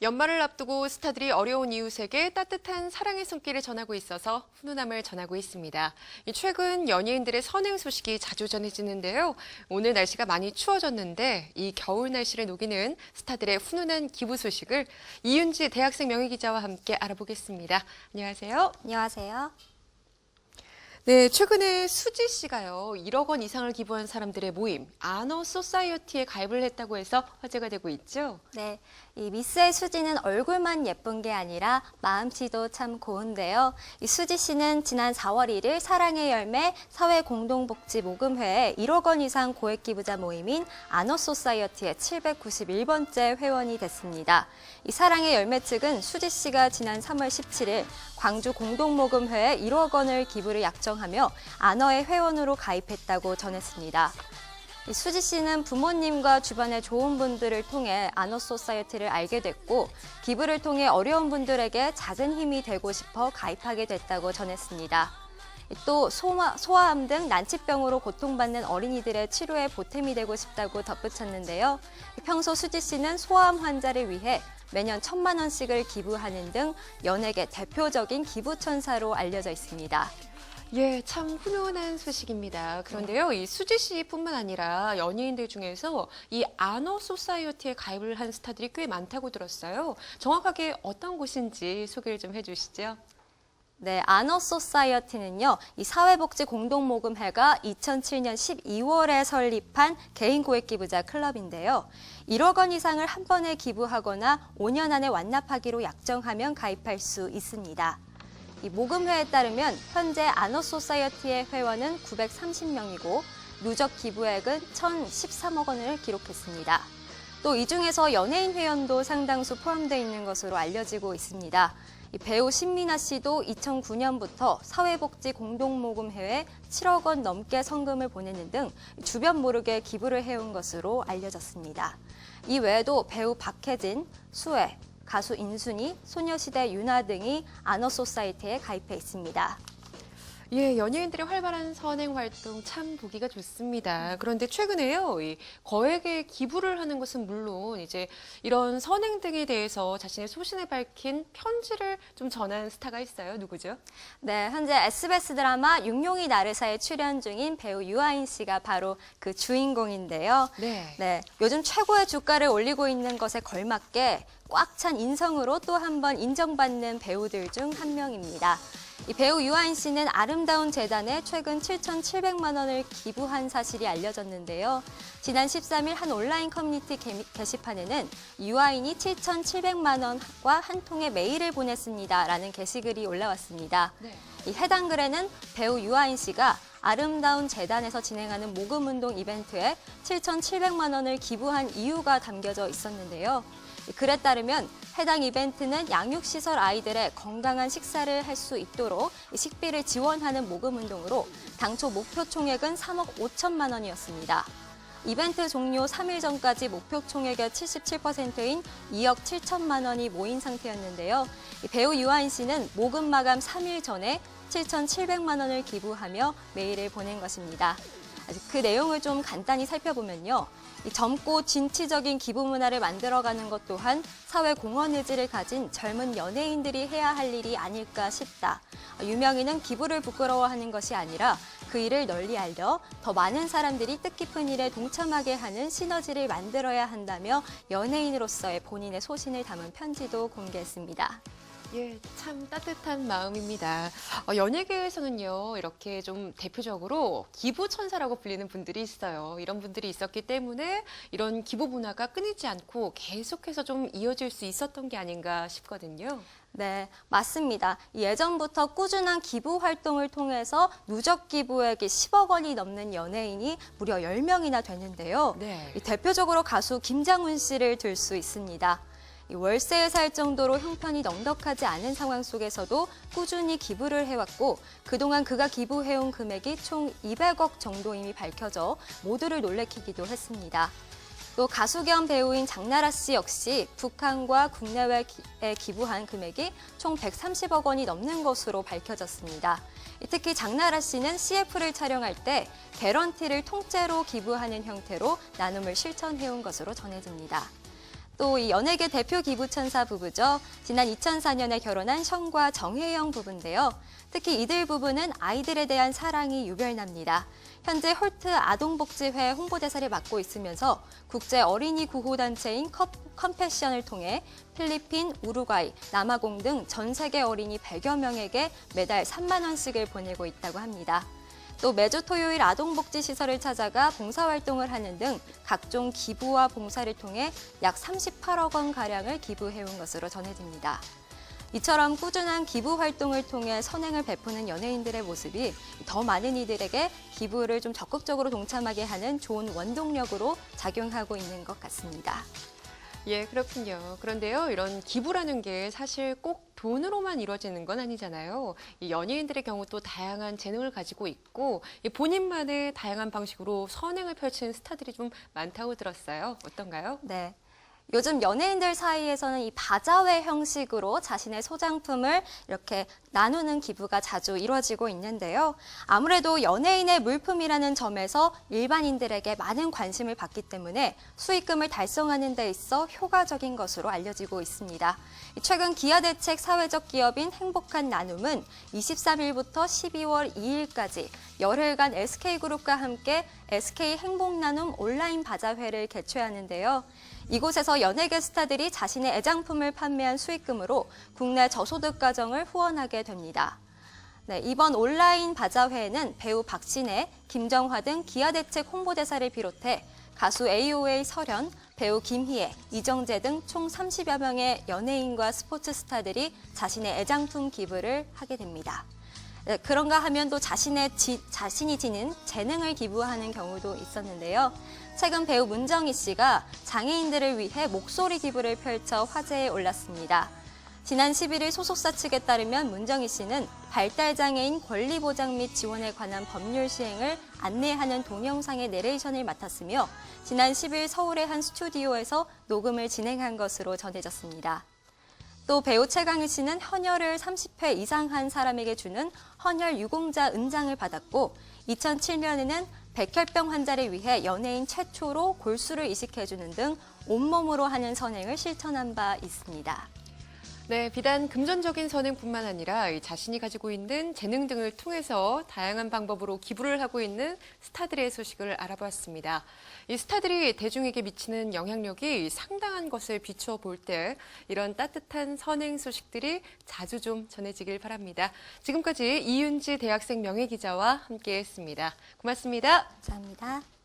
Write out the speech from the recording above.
연말을 앞두고 스타들이 어려운 이웃에게 따뜻한 사랑의 손길을 전하고 있어서 훈훈함을 전하고 있습니다. 최근 연예인들의 선행 소식이 자주 전해지는데요. 오늘 날씨가 많이 추워졌는데 이 겨울 날씨를 녹이는 스타들의 훈훈한 기부 소식을 이윤지 대학생 명예기자와 함께 알아보겠습니다. 안녕하세요. 안녕하세요. 네, 최근에 수지 씨가요, 1억 원 이상을 기부한 사람들의 모임, 아너 소사이어티에 가입을 했다고 해서 화제가 되고 있죠. 네, 이 미스의 수지는 얼굴만 예쁜 게 아니라 마음씨도 참 고운데요. 이 수지 씨는 지난 4월 1일 사랑의 열매 사회공동복지모금회에 1억 원 이상 고액 기부자 모임인 아너 소사이어티의 791번째 회원이 됐습니다. 이 사랑의 열매 측은 수지 씨가 지난 3월 17일 광주 공동모금회에 1억 원을 기부를 약정하며 아너의 회원으로 가입했다고 전했습니다. 수지 씨는 부모님과 주변의 좋은 분들을 통해 아너 소사이어티를 알게 됐고 기부를 통해 어려운 분들에게 작은 힘이 되고 싶어 가입하게 됐다고 전했습니다. 또 소아암 등 난치병으로 고통받는 어린이들의 치료에 보탬이 되고 싶다고 덧붙였는데요. 평소 수지 씨는 소아암 환자를 위해 매년 1,000만 원씩을 기부하는 등 연예계 대표적인 기부천사로 알려져 있습니다. 예, 참 훈훈한 소식입니다. 그런데요, 이 수지 씨뿐만 아니라 연예인들 중에서 이 아너 소사이어티에 가입을 한 스타들이 꽤 많다고 들었어요. 정확하게 어떤 곳인지 소개를 좀 해주시죠. 네, 아너 소사이어티는요, 이 사회복지 공동모금회가 2007년 12월에 설립한 개인 고액 기부자 클럽인데요. 1억 원 이상을 한 번에 기부하거나 5년 안에 완납하기로 약정하면 가입할 수 있습니다. 이 모금회에 따르면 현재 아너 소사이어티의 회원은 930명이고 누적 기부액은 1,013억 원을 기록했습니다. 또 이 중에서 연예인 회원도 상당수 포함되어 있는 것으로 알려지고 있습니다. 배우 신민아 씨도 2009년부터 사회복지 공동모금회에 7억 원 넘게 성금을 보내는 등 주변 모르게 기부를 해온 것으로 알려졌습니다. 이 외에도 배우 박혜진, 수혜, 가수 인순이, 소녀시대 유나 등이 아너 소사이어티에 가입해 있습니다. 예, 연예인들의 활발한 선행 활동 참 보기가 좋습니다. 그런데 최근에요, 이 거액의 기부를 하는 것은 물론 이제 이런 선행 등에 대해서 자신의 소신을 밝힌 편지를 좀 전한 스타가 있어요. 누구죠? 네, 현재 SBS 드라마 육룡이 나르샤에 출연 중인 배우 유아인 씨가 바로 그 주인공인데요. 네. 요즘 최고의 주가를 올리고 있는 것에 걸맞게 꽉 찬 인성으로 또 한 번 인정받는 배우들 중 한 명입니다. 이 배우 유아인 씨는 아름다운 재단에 최근 7,700만 원을 기부한 사실이 알려졌는데요. 지난 13일 한 온라인 커뮤니티 게시판에는 유아인이 7,700만 원과 한 통의 메일을 보냈습니다라는 게시글이 올라왔습니다. 네. 이 해당 글에는 배우 유아인 씨가 아름다운 재단에서 진행하는 모금운동 이벤트에 7,700만 원을 기부한 이유가 담겨져 있었는데요. 글에 따르면 해당 이벤트는 양육시설 아이들의 건강한 식사를 할 수 있도록 식비를 지원하는 모금운동으로 당초 목표 총액은 3억 5천만 원이었습니다. 이벤트 종료 3일 전까지 목표 총액의 77%인 2억 7천만 원이 모인 상태였는데요. 배우 유아인 씨는 모금 마감 3일 전에 7,700만 원을 기부하며 메일을 보낸 것입니다. 그 내용을 좀 간단히 살펴보면요. 이 젊고 진취적인 기부 문화를 만들어가는 것 또한 사회 공헌 의지를 가진 젊은 연예인들이 해야 할 일이 아닐까 싶다. 유명인은 기부를 부끄러워하는 것이 아니라 그 일을 널리 알려 더 많은 사람들이 뜻깊은 일에 동참하게 하는 시너지를 만들어야 한다며 연예인으로서의 본인의 소신을 담은 편지도 공개했습니다. 예, 참 따뜻한 마음입니다. 연예계에서는요, 이렇게 좀 대표적으로 기부천사라고 불리는 분들이 있어요. 이런 분들이 있었기 때문에 이런 기부 문화가 끊이지 않고 계속해서 좀 이어질 수 있었던 게 아닌가 싶거든요. 네, 맞습니다. 예전부터 꾸준한 기부 활동을 통해서 누적 기부액이 10억 원이 넘는 연예인이 무려 10명이나 되는데요. 네. 대표적으로 가수 김장훈 씨를 들 수 있습니다. 월세에 살 정도로 형편이 넉넉하지 않은 상황 속에서도 꾸준히 기부를 해왔고 그동안 그가 기부해온 금액이 총 200억 정도임이 밝혀져 모두를 놀래키기도 했습니다. 또 가수 겸 배우인 장나라 씨 역시 북한과 국내외에 기부한 금액이 총 130억 원이 넘는 것으로 밝혀졌습니다. 특히 장나라 씨는 CF를 촬영할 때 개런티를 통째로 기부하는 형태로 나눔을 실천해온 것으로 전해집니다. 또 이 연예계 대표 기부천사 부부죠. 지난 2004년에 결혼한 션과 정혜영 부부인데요. 특히 이들 부부는 아이들에 대한 사랑이 유별납니다. 현재 홀트 아동복지회 홍보대사를 맡고 있으면서 국제 어린이 구호단체인 컴패션을 통해 필리핀, 우루과이, 남아공 등 전 세계 어린이 100여 명에게 매달 3만 원씩을 보내고 있다고 합니다. 또 매주 토요일 아동복지시설을 찾아가 봉사활동을 하는 등 각종 기부와 봉사를 통해 약 38억 원가량을 기부해온 것으로 전해집니다. 이처럼 꾸준한 기부 활동을 통해 선행을 베푸는 연예인들의 모습이 더 많은 이들에게 기부를 좀 적극적으로 동참하게 하는 좋은 원동력으로 작용하고 있는 것 같습니다. 예, 그렇군요. 그런데요, 이런 기부라는 게 사실 꼭 돈으로만 이루어지는 건 아니잖아요. 이 연예인들의 경우 또 다양한 재능을 가지고 있고 이 본인만의 다양한 방식으로 선행을 펼치는 스타들이 좀 많다고 들었어요. 어떤가요? 네. 요즘 연예인들 사이에서는 이 바자회 형식으로 자신의 소장품을 이렇게 나누는 기부가 자주 이루어지고 있는데요. 아무래도 연예인의 물품이라는 점에서 일반인들에게 많은 관심을 받기 때문에 수익금을 달성하는 데 있어 효과적인 것으로 알려지고 있습니다. 최근 기아대책 사회적 기업인 행복한 나눔은 23일부터 12월 2일까지 열흘간 SK그룹과 함께 SK 행복나눔 온라인 바자회를 개최하는데요. 이곳에서 연예계 스타들이 자신의 애장품을 판매한 수익금으로 국내 저소득 가정을 후원하게 됩니다. 네, 이번 온라인 바자회에는 배우 박신혜, 김정화 등 기아대책 홍보대사를 비롯해 가수 AOA 설현, 배우 김희애, 이정재 등 총 30여 명의 연예인과 스포츠 스타들이 자신의 애장품 기부를 하게 됩니다. 네, 그런가 하면 또 자신이 지닌 재능을 기부하는 경우도 있었는데요. 최근 배우 문정희 씨가 장애인들을 위해 목소리 기부를 펼쳐 화제에 올랐습니다. 지난 11일 소속사 측에 따르면 문정희 씨는 발달장애인 권리보장 및 지원에 관한 법률 시행을 안내하는 동영상의 내레이션을 맡았으며 지난 10일 서울의 한 스튜디오에서 녹음을 진행한 것으로 전해졌습니다. 또 배우 최강희 씨는 헌혈을 30회 이상 한 사람에게 주는 헌혈 유공자 은장을 받았고 2007년에는 백혈병 환자를 위해 연예인 최초로 골수를 이식해주는 등 온몸으로 하는 선행을 실천한 바 있습니다. 네, 비단 금전적인 선행뿐만 아니라 자신이 가지고 있는 재능 등을 통해서 다양한 방법으로 기부를 하고 있는 스타들의 소식을 알아보았습니다. 이 스타들이 대중에게 미치는 영향력이 상당한 것을 비추어 볼 때 이런 따뜻한 선행 소식들이 자주 좀 전해지길 바랍니다. 지금까지 이윤지 대학생 명예기자와 함께했습니다. 고맙습니다. 감사합니다.